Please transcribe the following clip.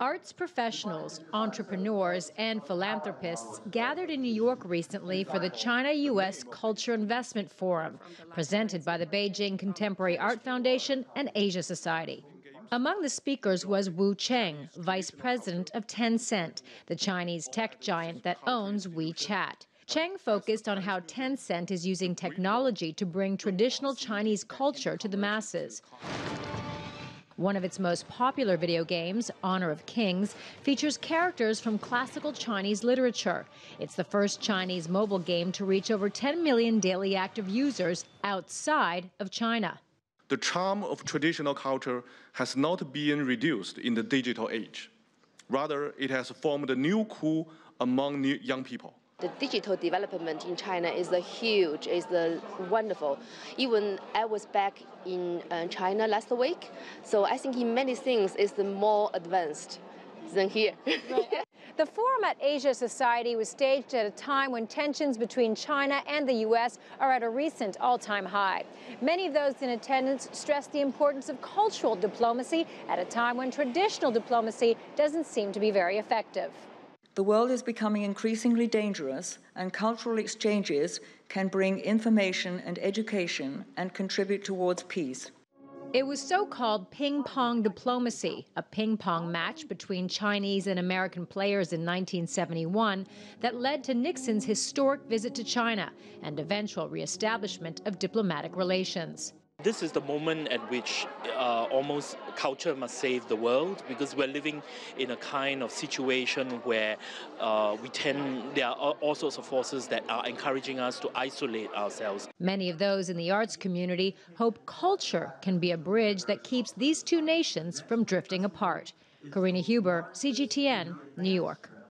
Arts professionals, entrepreneurs, and philanthropists gathered in New York recently for the China-U.S. Culture Investment Forum, presented by the Beijing Contemporary Art Foundation and Asia Society. Among the speakers was Wu Cheng, vice president of Tencent, the Chinese tech giant that owns WeChat. Cheng focused on how Tencent is using technology to bring traditional Chinese culture to the masses. One of its most popular video games, Honor of Kings, features characters from classical Chinese literature. It's the first Chinese mobile game to reach over 10 million daily active users outside of China. The charm of traditional culture has not been reduced in the digital age. Rather, it has formed a new cool among young people. The digital development in China is huge, is wonderful. Even I was back in China last week, so I think in many things it's more advanced than here. The forum at Asia Society was staged at a time when tensions between China and the U.S. are at a recent all-time high. Many of those in attendance stressed the importance of cultural diplomacy at a time when traditional diplomacy doesn't seem to be very effective. The world is becoming increasingly dangerous, and cultural exchanges can bring information and education and contribute towards peace. It was so-called ping-pong diplomacy, a ping-pong match between Chinese and American players in 1971 that led to Nixon's historic visit to China and eventual reestablishment of diplomatic relations. This is the moment at which almost culture must save the world, because we're living in a kind of situation where there are all sorts of forces that are encouraging us to isolate ourselves. Many of those in the arts community hope culture can be a bridge that keeps these two nations from drifting apart. Karina, CGTN, New York.